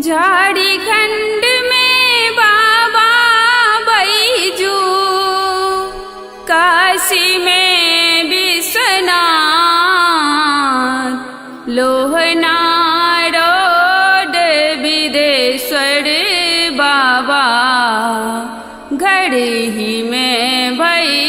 झारखंड में बाबा बैजू, काशी में विश्वनाथ, लोहना रोड विदेश्वर बाबा, घड़ही में भैरवनाथ।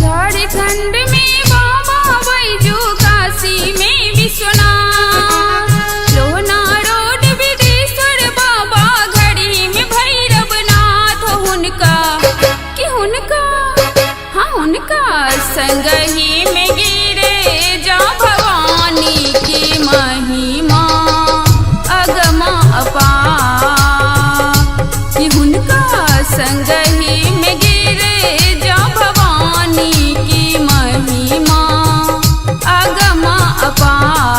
झारखंड में बाबा बैजू, काशी में विश्वनाथ, लोहना रोड विदेश्वर बाबा, घड़ी में भैरवनाथ। उनका संग ही में गिरे जा भवानी की महिमा अगमा अपार। कि उनका संग ही में गिरे जा भवानी की महिमा अगमा अपार।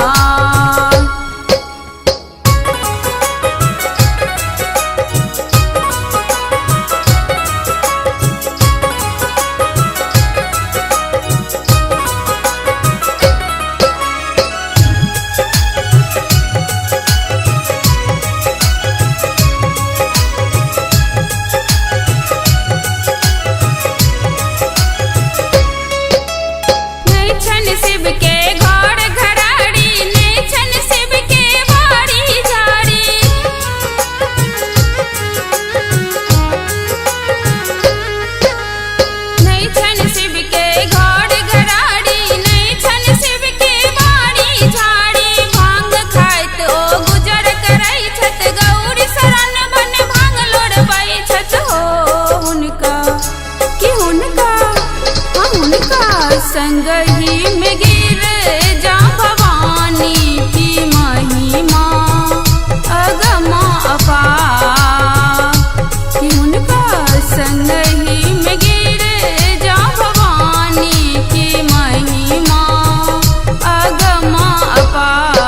शिव के घोड़ घराड़ी, नेछन शिव के बाड़ी झाड़ी। नेछन शिव के घोड़ घराड़ी, नेछन शिव के बाड़ी झाड़ी। भांग खाइत ओ गुजर करई छत, गौरी शरण बन भांग लोड़बाई छत हो। उनका संग ही में गिर जा भवानी की महिमा अगमा अपार। कि उनका संग ही में गिर जा भवानी की महिमा अगमा अपार।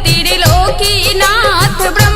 त्रिलोकीनाथ ब्रह्म